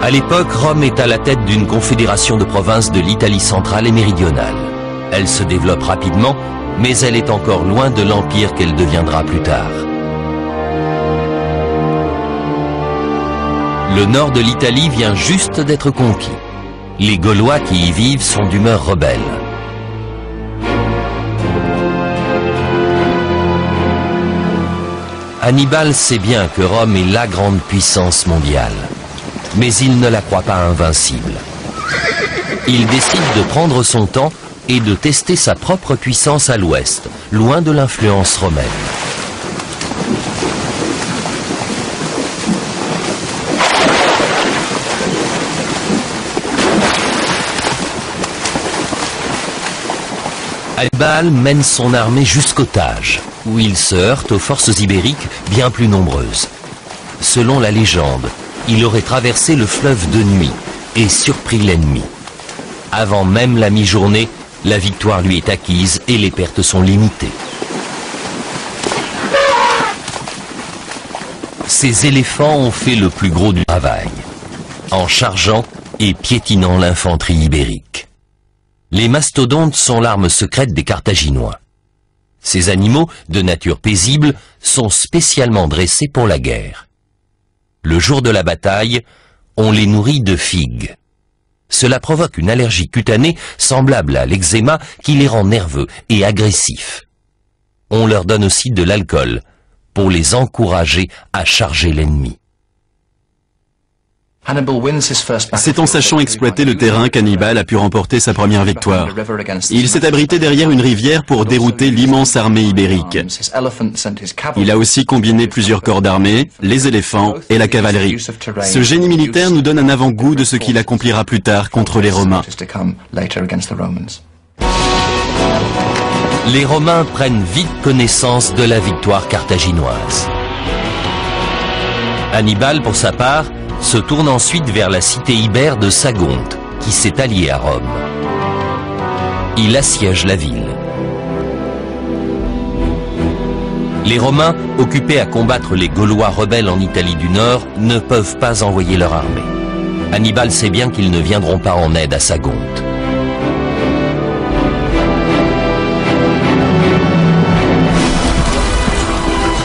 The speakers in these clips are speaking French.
À l'époque, Rome est à la tête d'une confédération de provinces de l'Italie centrale et méridionale. Elle se développe rapidement, mais elle est encore loin de l'empire qu'elle deviendra plus tard. Le nord de l'Italie vient juste d'être conquis. Les Gaulois qui y vivent sont d'humeur rebelle. Hannibal sait bien que Rome est la grande puissance mondiale, mais il ne la croit pas invincible. Il décide de prendre son temps et de tester sa propre puissance à l'ouest, loin de l'influence romaine. Hannibal mène son armée jusqu'au Tage, où il se heurte aux forces ibériques bien plus nombreuses. Selon la légende, il aurait traversé le fleuve de nuit et surpris l'ennemi. Avant même la mi-journée, la victoire lui est acquise et les pertes sont limitées. Ces éléphants ont fait le plus gros du travail, en chargeant et piétinant l'infanterie ibérique. Les mastodontes sont l'arme secrète des Carthaginois. Ces animaux, de nature paisible, sont spécialement dressés pour la guerre. Le jour de la bataille, on les nourrit de figues. Cela provoque une allergie cutanée semblable à l'eczéma qui les rend nerveux et agressifs. On leur donne aussi de l'alcool pour les encourager à charger l'ennemi. C'est en sachant exploiter le terrain qu'Hannibal a pu remporter sa première victoire. Il s'est abrité derrière une rivière pour dérouter l'immense armée ibérique. Il a aussi combiné plusieurs corps d'armée, les éléphants et la cavalerie. Ce génie militaire nous donne un avant-goût de ce qu'il accomplira plus tard contre les Romains. Les Romains prennent vite connaissance de la victoire carthaginoise. Hannibal, pour sa part, se tourne ensuite vers la cité ibère de Sagonte, qui s'est alliée à Rome. Il assiège la ville. Les Romains, occupés à combattre les Gaulois rebelles en Italie du Nord, ne peuvent pas envoyer leur armée. Hannibal sait bien qu'ils ne viendront pas en aide à Sagonte.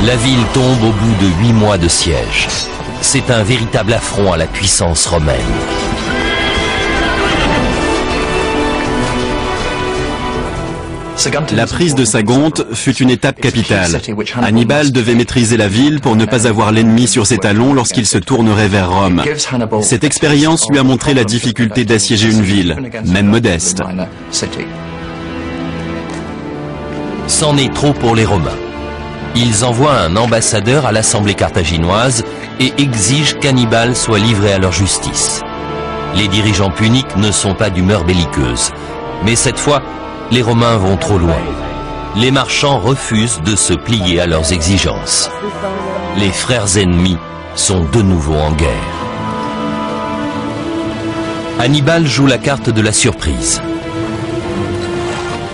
La ville tombe au bout de 8 mois de siège. C'est un véritable affront à la puissance romaine. La prise de Sagonte fut une étape capitale. Hannibal devait maîtriser la ville pour ne pas avoir l'ennemi sur ses talons lorsqu'il se tournerait vers Rome. Cette expérience lui a montré la difficulté d'assiéger une ville, même modeste. C'en est trop pour les Romains. Ils envoient un ambassadeur à l'assemblée carthaginoise et exigent qu'Hannibal soit livré à leur justice. Les dirigeants puniques ne sont pas d'humeur belliqueuse, mais cette fois, les Romains vont trop loin. Les marchands refusent de se plier à leurs exigences. Les frères ennemis sont de nouveau en guerre. Hannibal joue la carte de la surprise.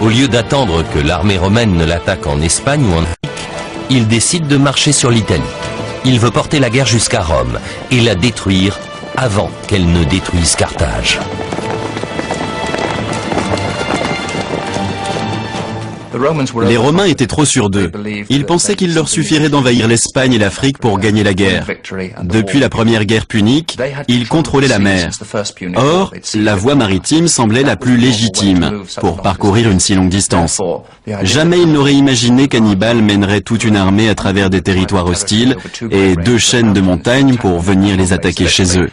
Au lieu d'attendre que l'armée romaine ne l'attaque en Espagne ou en Afrique, il décide de marcher sur l'Italie. Il veut porter la guerre jusqu'à Rome et la détruire avant qu'elle ne détruise Carthage. Les Romains étaient trop sûrs d'eux. Ils pensaient qu'il leur suffirait d'envahir l'Espagne et l'Afrique pour gagner la guerre. Depuis la première guerre punique, ils contrôlaient la mer. Or, la voie maritime semblait la plus légitime pour parcourir une si longue distance. Jamais ils n'auraient imaginé qu'Hannibal mènerait toute une armée à travers des territoires hostiles et 2 chaînes de montagnes pour venir les attaquer chez eux.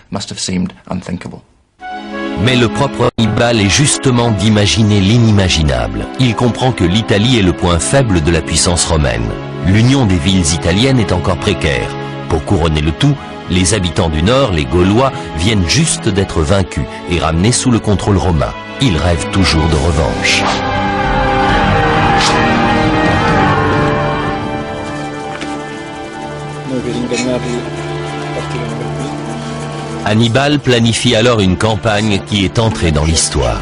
Mais le propre Hannibal est justement d'imaginer l'inimaginable. Il comprend que l'Italie est le point faible de la puissance romaine. L'union des villes italiennes est encore précaire. Pour couronner le tout, les habitants du Nord, les Gaulois, viennent juste d'être vaincus et ramenés sous le contrôle romain. Ils rêvent toujours de revanche. Hannibal planifie alors une campagne qui est entrée dans l'histoire.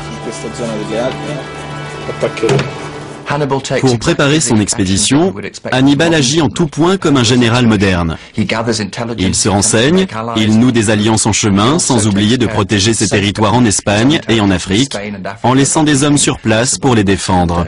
Pour préparer son expédition, Hannibal agit en tout point comme un général moderne. Il se renseigne, il noue des alliances en chemin, sans oublier de protéger ses territoires en Espagne et en Afrique, en laissant des hommes sur place pour les défendre.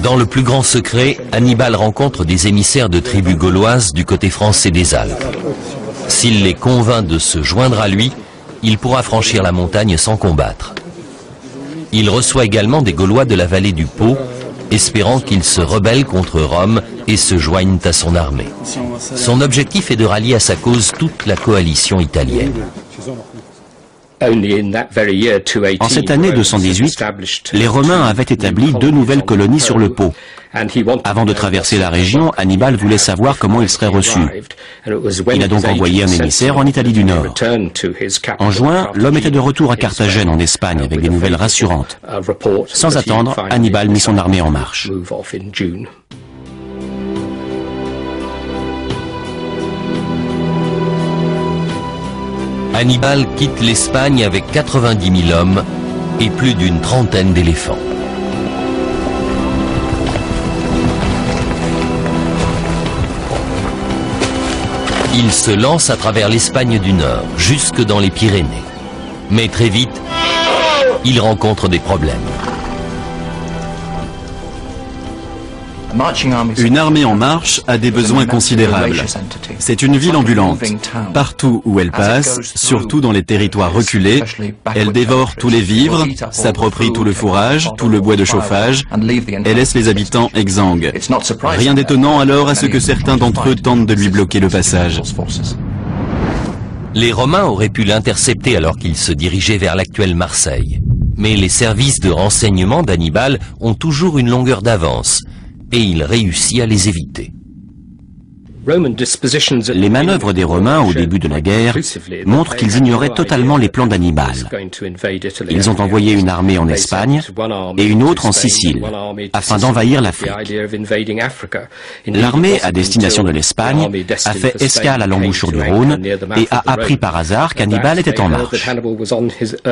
Dans le plus grand secret, Hannibal rencontre des émissaires de tribus gauloises du côté français des Alpes. S'il les convainc de se joindre à lui, il pourra franchir la montagne sans combattre. Il reçoit également des Gaulois de la vallée du Pô, espérant qu'ils se rebellent contre Rome et se joignent à son armée. Son objectif est de rallier à sa cause toute la coalition italienne. En cette année 218, les Romains avaient établi 2 nouvelles colonies sur le Pô. Avant de traverser la région, Hannibal voulait savoir comment il serait reçu. Il a donc envoyé un émissaire en Italie du Nord. En juin, l'homme était de retour à Carthagène en Espagne avec des nouvelles rassurantes. Sans attendre, Hannibal mit son armée en marche. Hannibal quitte l'Espagne avec 90 000 hommes et plus d'une trentaine d'éléphants. Il se lance à travers l'Espagne du Nord, jusque dans les Pyrénées. Mais très vite, il rencontre des problèmes. Une armée en marche a des besoins considérables. C'est une ville ambulante. Partout où elle passe, surtout dans les territoires reculés, elle dévore tous les vivres, s'approprie tout le fourrage, tout le bois de chauffage, et laisse les habitants exsangues. Rien d'étonnant alors à ce que certains d'entre eux tentent de lui bloquer le passage. Les Romains auraient pu l'intercepter alors qu'il se dirigeait vers l'actuelle Marseille. Mais les services de renseignement d'Hannibal ont toujours une longueur d'avance, et il réussit à les éviter. Les manœuvres des Romains au début de la guerre montrent qu'ils ignoraient totalement les plans d'Hannibal. Ils ont envoyé une armée en Espagne et une autre en Sicile, afin d'envahir l'Afrique. L'armée à destination de l'Espagne a fait escale à l'embouchure du Rhône et a appris par hasard qu'Hannibal était en marche.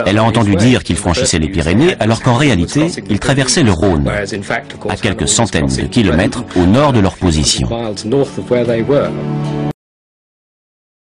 Elle a entendu dire qu'il franchissait les Pyrénées alors qu'en réalité, il traversait le Rhône, à quelques centaines de kilomètres au nord de leur position. Were.